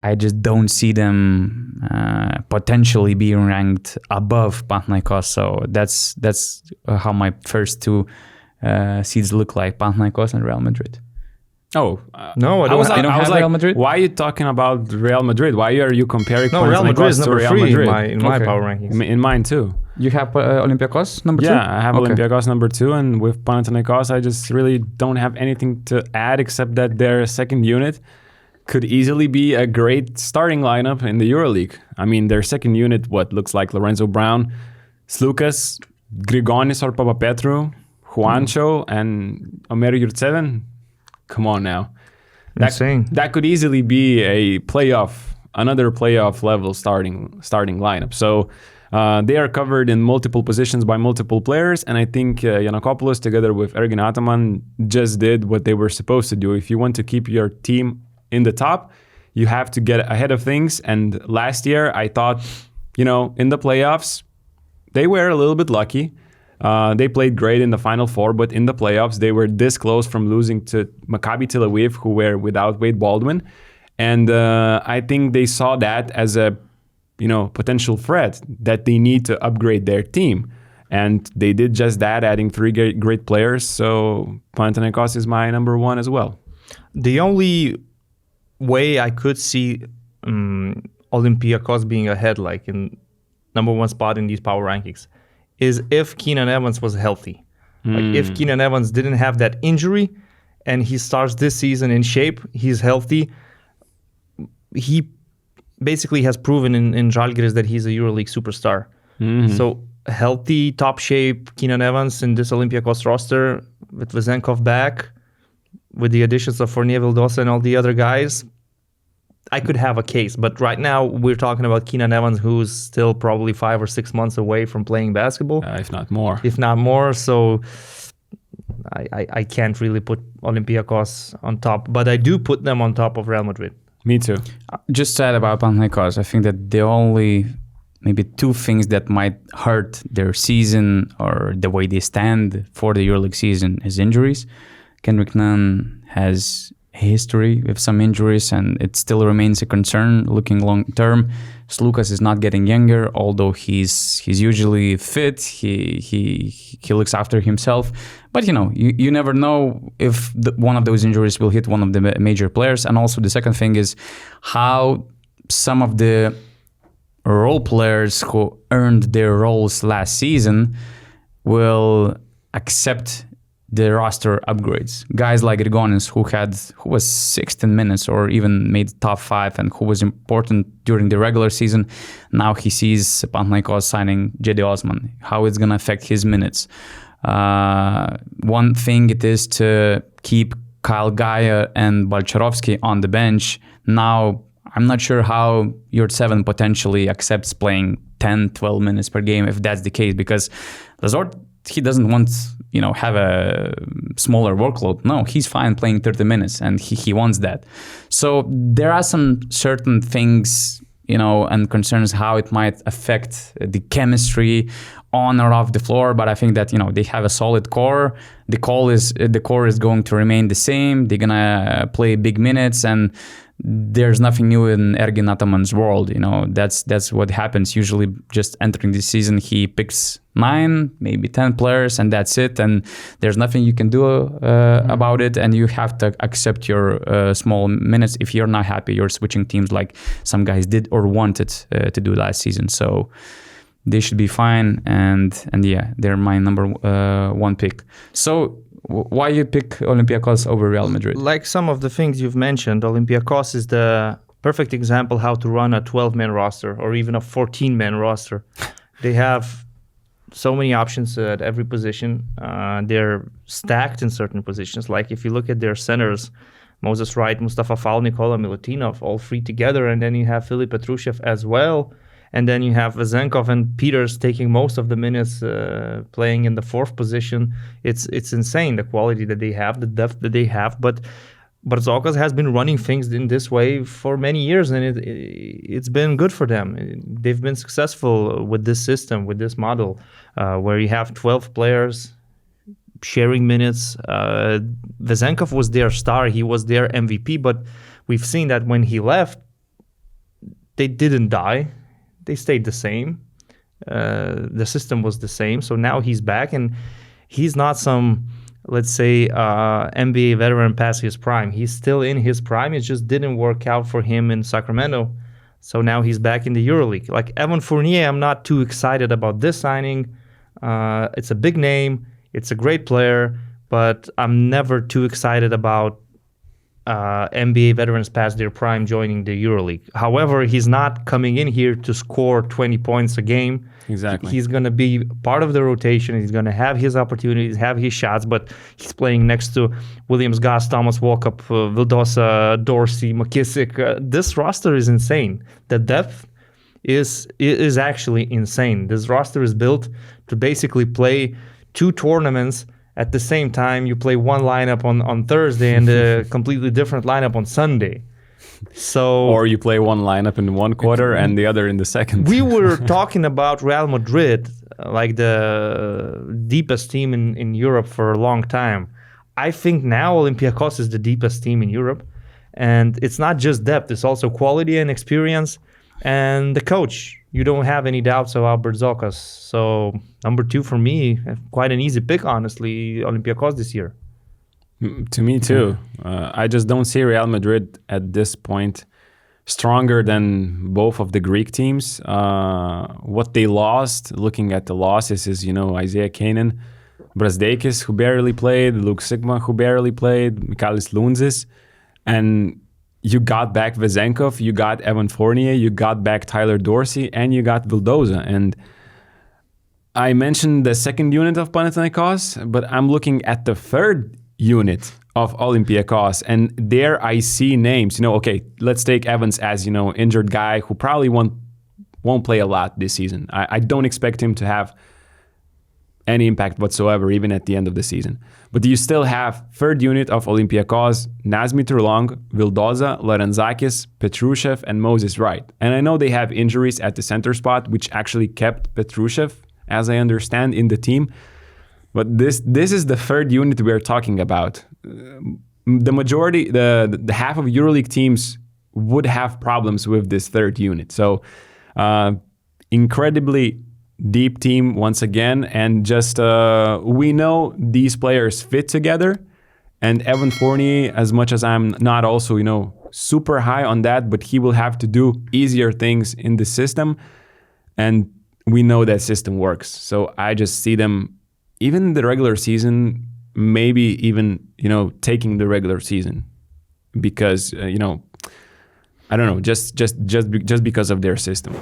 I just don't see them potentially being ranked above Panathinaikos. So that's how my first two seeds look like: Panathinaikos and Real Madrid. Oh no, I was like, Real Madrid. Why are you talking about Real Madrid? Why are you comparing? No, Real Madrid is number Real 3 Madrid? in my power rankings. In mine too. You have Olympiacos number 2? Yeah, I have Olympiacos number 2, and with Panathinaikos, I just really don't have anything to add except that their second unit could easily be a great starting lineup in the EuroLeague. I mean, their second unit, looks like Lorenzo Brown, Slukas, Grigonis or Papapetru, Juancho, and Omer Yurtseven. Come on now. Insane. That could easily be another playoff level starting lineup. So they are covered in multiple positions by multiple players, and I think Giannakopoulos together with Ergin Ataman just did what they were supposed to do. If you want to keep your team in the top, you have to get ahead of things. And last year, I thought, in the playoffs, they were a little bit lucky. They played great in the Final Four, but in the playoffs, they were this close from losing to Maccabi Tel Aviv, who were without Wade Baldwin. And I think they saw that as a potential threat that they need to upgrade their team. And they did just that, adding 3 great players. So Panathinaikos is my number 1 as well. The only way I could see Olympiacos being ahead, like in number 1 spot in these power rankings, is if Keenan Evans was healthy. Like if Keenan Evans didn't have that injury and he starts this season in shape, he's healthy, he basically has proven in Žalgiris that he's a EuroLeague superstar. So healthy, top shape Keenan Evans in this Olympiacos roster with Vezenkov back, with the additions of Fournier, Vildosa and all the other guys, I could have a case. But right now we're talking about Keenan Evans, who's still probably 5 or 6 months away from playing basketball. If not more. So I can't really put Olympiacos on top, but I do put them on top of Real Madrid. Me too. Just said about Panathinaikos, I think that the only maybe 2 things that might hurt their season or the way they stand for the EuroLeague season is injuries. Kendrick Nunn has a history with some injuries, and it still remains a concern looking long term. Slukas is not getting younger, although he's usually fit. He looks after himself, but you never know if one of those injuries will hit one of the major players. And also the second thing is how some of the role players who earned their roles last season will accept the roster upgrades. Guys like Grigonis, who was 16 minutes or even made top 5 and who was important during the regular season. Now he sees Panathinaikos signing Cedi Osman. How it's going to affect his minutes. One thing it is to keep Kyle Gaia and Balcharovsky on the bench. Now, I'm not sure how Yurtseven potentially accepts playing 10, 12 minutes per game if that's the case, because Lazort, he doesn't want, have a smaller workload. No, he's fine playing 30 minutes and he wants that. So there are some certain things, and concerns how it might affect the chemistry on or off the floor. But I think that, they have a solid core. The core is going to remain the same. They're going to play big minutes, and there's nothing new in Ergin Ataman's world. That's what happens. Usually just entering the season, he picks 9, maybe 10 players, and that's it. And there's nothing you can do about it. And you have to accept your small minutes. If you're not happy, you're switching teams like some guys did or wanted to do last season. So they should be fine. And yeah, they're my number 1 pick. So why you pick Olympiacos over Real Madrid? Like some of the things you've mentioned, Olympiacos is the perfect example how to run a 12-man roster or even a 14-man roster. They have so many options at every position. They're stacked in certain positions. Like if you look at their centers, Moses Wright, Mustafa Fall, Nikola Milutinov, all 3 together, and then you have Filip Petrushev as well. And then you have Vezenkov and Peters taking most of the minutes, playing in the 4th position. It's insane, the quality that they have, the depth that they have. But Barzokas has been running things in this way for many years, and it's been good for them. They've been successful with this system, with this model, where you have 12 players sharing minutes. Vezenkov was their star. He was their MVP, but we've seen that when he left, they didn't die. They stayed the same. The system was the same. So now he's back, and he's not some, let's say, NBA veteran past his prime. He's still in his prime. It just didn't work out for him in Sacramento. So now he's back in the EuroLeague. Like Evan Fournier, I'm not too excited about this signing. It's a big name. It's a great player, but I'm never too excited about NBA veterans past their prime joining the EuroLeague. However, he's not coming in here to score 20 points a game. Exactly. He's going to be part of the rotation. He's going to have his opportunities, have his shots, but he's playing next to Williams, Goss, Thomas, Walkup, Vildosa, Dorsey, McKissick. This roster is insane. The depth is actually insane. This roster is built to basically play 2 tournaments at the same time. You play one lineup on Thursday and a completely different lineup on Sunday. So, or you play one lineup in one quarter and the other in the second. We were talking about Real Madrid, like the deepest team in Europe for a long time. I think now Olympiacos is the deepest team in Europe. And it's not just depth, it's also quality and experience. And the coach, you don't have any doubts about Berzokas. So number 2 for me, quite an easy pick, honestly, Olympiacos this year. To me too. I just don't see Real Madrid at this point stronger than both of the Greek teams. What they lost, looking at the losses, is, Isaiah Kanan, Brazdeikis, who barely played, Luke Sigma, who barely played, Mikalis Lountzis, and you got back Vezenkov, you got Evan Fournier, you got back Tyler Dorsey, and you got Vildosa. And I mentioned the second unit of Panathinaikos, but I'm looking at the third unit of Olympiacos, and there I see names. Okay, let's take Evans as, injured guy who probably won't play a lot this season. I don't expect him to have any impact whatsoever, even at the end of the season. But you still have third unit of Olympiacos, Nazmi Turlong, Vildosa, Lorenzakis, Petrushev, and Moses Wright. And I know they have injuries at the center spot, which actually kept Petrushev, as I understand, in the team. But this is the third unit we're talking about. The majority, the half of EuroLeague teams would have problems with this third unit. So incredibly deep team once again. And just we know these players fit together. And Evan Fournier, as much as I'm not also, super high on that, but he will have to do easier things in the system. And we know that system works. So I just see them, even the regular season, maybe even, taking the regular season because, I don't know, just because of their system.